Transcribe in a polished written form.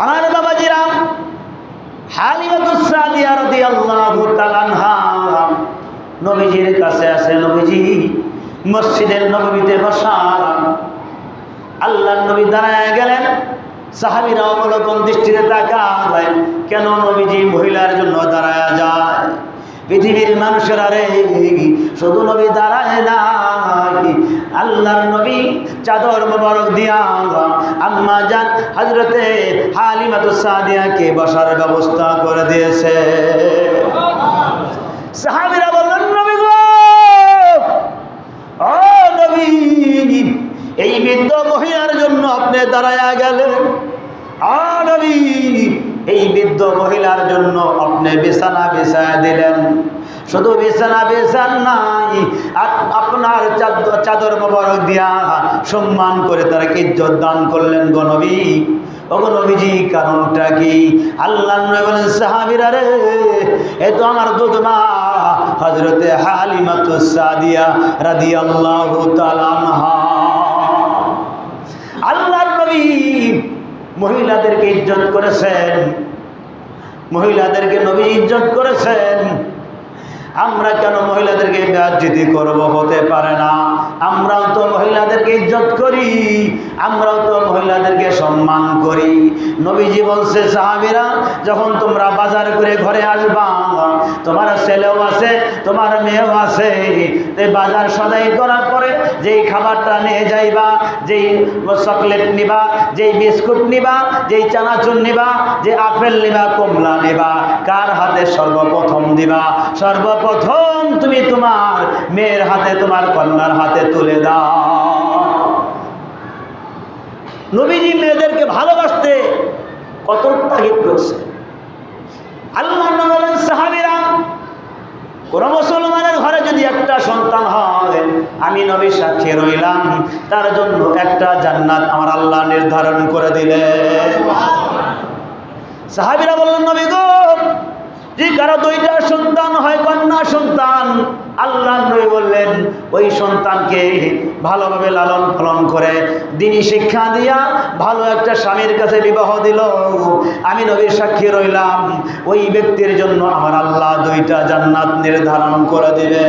আমার বাবাজিরা, হালিমাতুস সাদিয়া রাদিয়াল্লাহু তাআলা আনহা নবীজির কাছে আসে। নবীজি মসজিদের নববীতে বসা। আল্লাহর নবী দাঁড়ায় গেলেন। সাহাবীরা অবলোকন দৃষ্টিতে তাকায়, কেন নবীজি মহিলার জন্য দাঁড়ায় যায়? পৃথিবীর মানুষেরা রে, শুধু নবী দাঁড়ায় নাই, আল্লাহর নবী চাদর মোবারক দিয়া আম্মা জান হযরতে হালিমাতুস সাদিয়াকে বসার ব্যবস্থা করে দিয়েছে। সাহাবীরা বললেন, নবী গো, ও নবী, এই বৃদ্ধ মহিলার জন্য আপনি দাঁড়ায়া গেলেন। ও নবী, এই বৃদ্ধ মহিলার জন্য আপনি বিছানা বিছায়া দিলেন। শুধু বিছানা বিছান নাই, আপনার চাদর মোবারক দিয়া সম্মান করে তাকে ইজ্জত দান করলেন গো নবী। ও গো নবীজি, কারণটা কি? আল্লাহ নবী বলেন, সাহাবীরা রে, এ তো আমার দুধমা হযরতে হালিমাতুস সাদিয়া রাদিয়াল্লাহু তাআলা আনহা। আল্লাহর নবী মহিলাদেরকে ইজ্জত করেছেন, মহিলাদেরকে নবী ইজ্জত করেছেন। আমরা কেন মহিলাদেরকে বেইজ্জতি করব? হতে পারে না। আমরাও তো মহিলাদেরকে ইজ্জত করি, আমরাও তো মহিলাদেরকে সম্মান করি। নবীজি বলছে, সাহাবীরা, যখন তোমরা বাজার করে ঘরে আসবা, তোমার ছেলেও আছে, তোমার মেয়েও আছে, এই বাজার সদাই করার পরে যেই খাবারটা নিয়ে যাইবা, যেই চকলেট নিবা, যেই বিস্কুট নিবা, যেই চানাচুর নিবা, যে আপেল নিবা, কমলা নিবা, কার হাতে সর্বপ্রথম দিবা? সর্বপ্রথম তুমি তোমার মেয়ের হাতে, তোমার কন্যার হাতে তুলে দাও। নবীজি মেয়েদেরকে ভালোবাসতে কত তাগিদ করছে। আল্লাহ নবী বলেন, সাহাবীরা, কোন মুসলমানের ঘরে যদি একটা সন্তান হয়, আমি নবী সাক্ষী রইলাম, তার জন্য একটা জান্নাত আমার আল্লাহ নির্ধারণ করে দিলেন। সাহাবীরা বললেন, নবী গো, যে কারো দুইটা সন্তান হয়, কন্যা সন্তান, আল্লাহ নবী বললেন, ওই সন্তানকে ভালোভাবে লালন পালন করে দ্বীনি শিক্ষা দিয়া ভালো একটা স্বামীর কাছে বিবাহ দিল, আমি নবীর সাক্ষী রইলাম, ওই ব্যক্তির জন্য আমার আল্লাহ দুইটা জান্নাত নির্ধারণ করে দিবে।